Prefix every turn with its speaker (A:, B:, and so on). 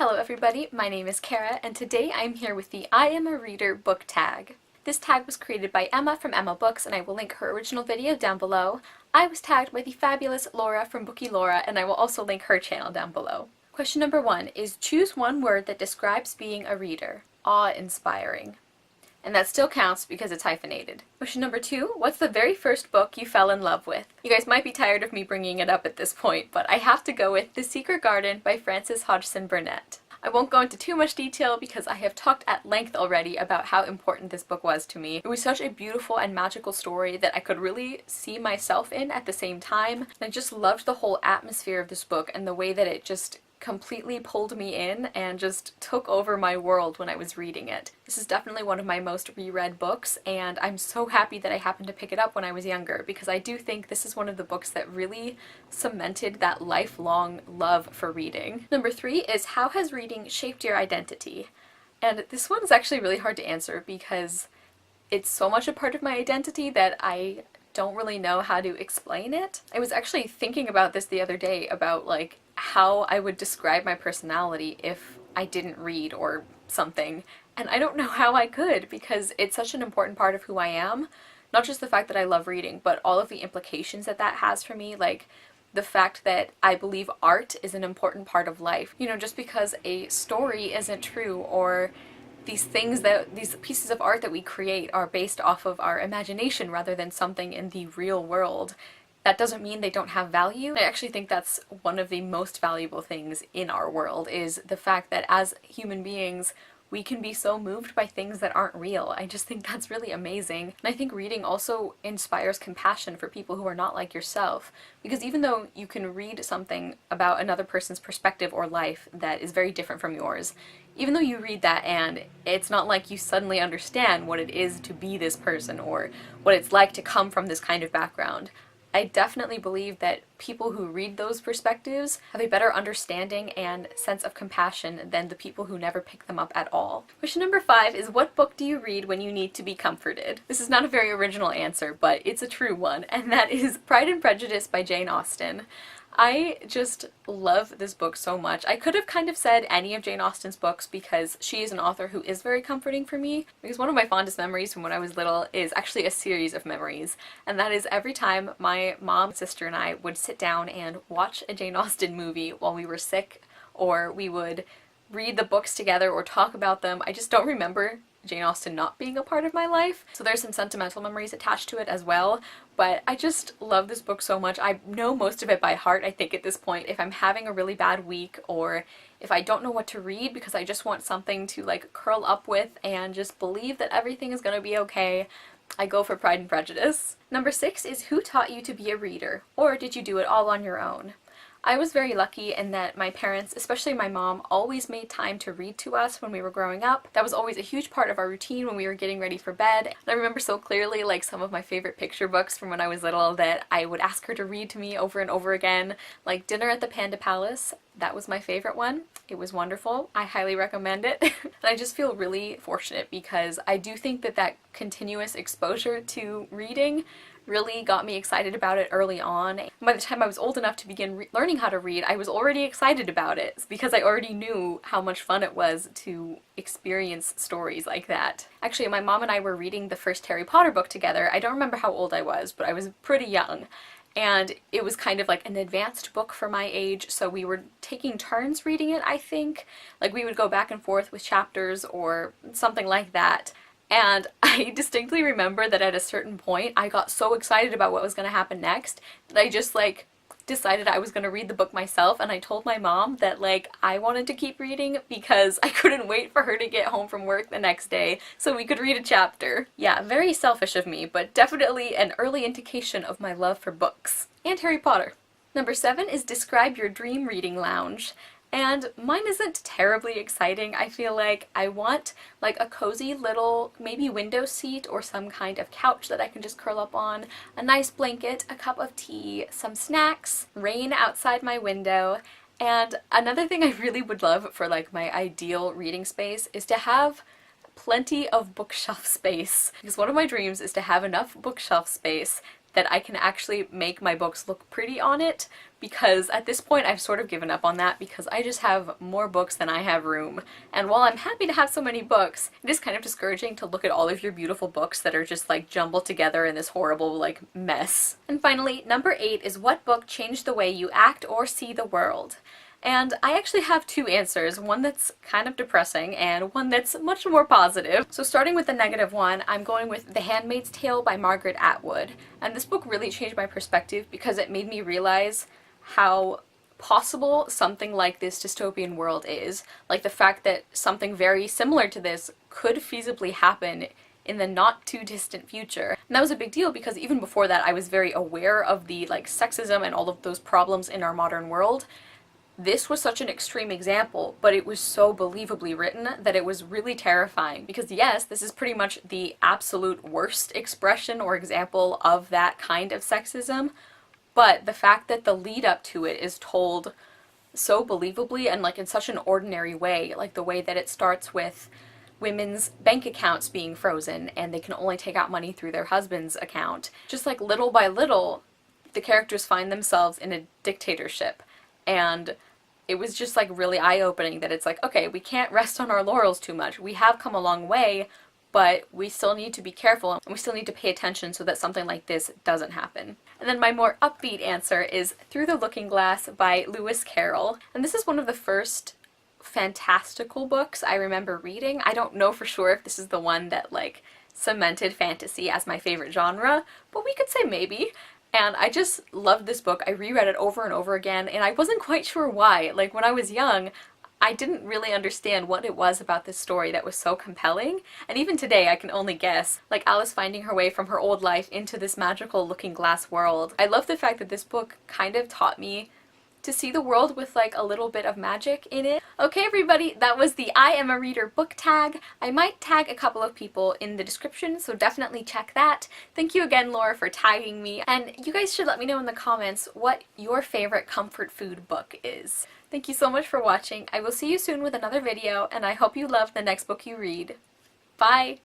A: Hello everybody, my name is Cara, and today I'm here with the I Am a Reader book tag. This tag was created by Emma from Emma Books, and I will link her original video down below. I was tagged by the fabulous Laura from Bookie Laura, and I will also link her channel down below. Question number 1 is choose one word that describes being a reader. Awe-inspiring. And that still counts because it's hyphenated. Question number 2, what's the very first book you fell in love with? You guys might be tired of me bringing it up at this point, but I have to go with The Secret Garden by Frances Hodgson Burnett. I won't go into too much detail because I have talked at length already about how important this book was to me. It was such a beautiful and magical story that I could really see myself in at the same time. And I just loved the whole atmosphere of this book and the way that it just completely pulled me in and just took over my world when I was reading it. This is definitely one of my most reread books, and I'm so happy that I happened to pick it up when I was younger because I do think this is one of the books that really cemented that lifelong love for reading. Number 3 is how has reading shaped your identity? And this one's actually really hard to answer because it's so much a part of my identity that I don't really know how to explain it. I was actually thinking about this the other day about like how I would describe my personality if I didn't read or something, and I don't know how I could because it's such an important part of who I am. Not just the fact that I love reading, but all of the implications that that has for me, like the fact that I believe art is an important part of life. You know, just because a story isn't true or these pieces of art that we create are based off of our imagination rather than something in the real world, that doesn't mean they don't have value. I actually think that's one of the most valuable things in our world, is the fact that as human beings we can be so moved by things that aren't real. I just think that's really amazing. And I think reading also inspires compassion for people who are not like yourself. Because even though you can read something about another person's perspective or life that is very different from yours, even though you read that and it's not like you suddenly understand what it is to be this person or what it's like to come from this kind of background, I definitely believe that people who read those perspectives have a better understanding and sense of compassion than the people who never pick them up at all. Question number 5 is what book do you read when you need to be comforted? This is not a very original answer, but it's a true one, and that is Pride and Prejudice by Jane Austen. I just love this book so much. I could have kind of said any of Jane Austen's books because she is an author who is very comforting for me, because one of my fondest memories from when I was little is actually a series of memories, and that is every time my mom, sister, and I would sit down and watch a Jane Austen movie while we were sick, or we would read the books together or talk about them. I just don't remember Jane Austen not being a part of my life, so there's some sentimental memories attached to it as well, but I just love this book so much. I know most of it by heart, I think, at this point. If I'm having a really bad week or if I don't know what to read because I just want something to like curl up with and just believe that everything is gonna be okay, I go for Pride and Prejudice. Number 6 is who taught you to be a reader, or did you do it all on your own? I was very lucky in that my parents, especially my mom, always made time to read to us when we were growing up. That was always a huge part of our routine when we were getting ready for bed. And I remember so clearly like some of my favorite picture books from when I was little that I would ask her to read to me over and over again, like Dinner at the Panda Palace. That was my favorite one. It was wonderful. I highly recommend it. And I just feel really fortunate because I do think that that continuous exposure to reading really got me excited about it early on. And by the time I was old enough to begin learning how to read, I was already excited about it because I already knew how much fun it was to experience stories like that. Actually, my mom and I were reading the first Harry Potter book together. I don't remember how old I was, but I was pretty young. And it was kind of like an advanced book for my age, so we were taking turns reading it, I think. Like we would go back and forth with chapters or something like that. And I distinctly remember that at a certain point I got so excited about what was going to happen next that I just like decided I was going to read the book myself, and I told my mom that like I wanted to keep reading because I couldn't wait for her to get home from work the next day so we could read a chapter. Yeah, very selfish of me, but definitely an early indication of my love for books. And Harry Potter. Number 7 is describe your dream reading lounge. And mine isn't terribly exciting. I feel like I want like a cozy little maybe window seat or some kind of couch that I can just curl up on, a nice blanket, a cup of tea, some snacks, rain outside my window. And another thing I really would love for like my ideal reading space is to have plenty of bookshelf space, because one of my dreams is to have enough bookshelf space that I can actually make my books look pretty on it, because at this point I've sort of given up on that because I just have more books than I have room. And while I'm happy to have so many books, it is kind of discouraging to look at all of your beautiful books that are just like jumbled together in this horrible like mess. And finally, number 8 is what book changed the way you act or see the world? And I actually have two answers, one that's kind of depressing and one that's much more positive. So starting with the negative one, I'm going with The Handmaid's Tale by Margaret Atwood. And this book really changed my perspective because it made me realize how possible something like this dystopian world is. Like the fact that something very similar to this could feasibly happen in the not too distant future. And that was a big deal because even before that I was very aware of the like sexism and all of those problems in our modern world. This was such an extreme example, but it was so believably written that it was really terrifying because yes, this is pretty much the absolute worst expression or example of that kind of sexism, but the fact that the lead up to it is told so believably and like in such an ordinary way, like the way that it starts with women's bank accounts being frozen and they can only take out money through their husband's account. Just like little by little, the characters find themselves in a dictatorship. And it was just like really eye-opening that it's like, okay, we can't rest on our laurels too much. We have come a long way, but we still need to be careful and we still need to pay attention so that something like this doesn't happen. And then my more upbeat answer is Through the Looking Glass by Lewis Carroll. And this is one of the first fantastical books I remember reading. I don't know for sure if this is the one that like cemented fantasy as my favorite genre, but we could say maybe. And I just loved this book. I reread it over and over again, and I wasn't quite sure why. Like, when I was young, I didn't really understand what it was about this story that was so compelling, and even today I can only guess. Like Alice finding her way from her old life into this magical looking glass world. I love the fact that this book kind of taught me to see the world with like a little bit of magic in it. Okay everybody, that was the I Am a Reader book tag. I might tag a couple of people in the description, so definitely check that. Thank you again, Laura, for tagging me, and you guys should let me know in the comments what your favorite comfort food book is. Thank you so much for watching. I will see you soon with another video, and I hope you love the next book you read. Bye!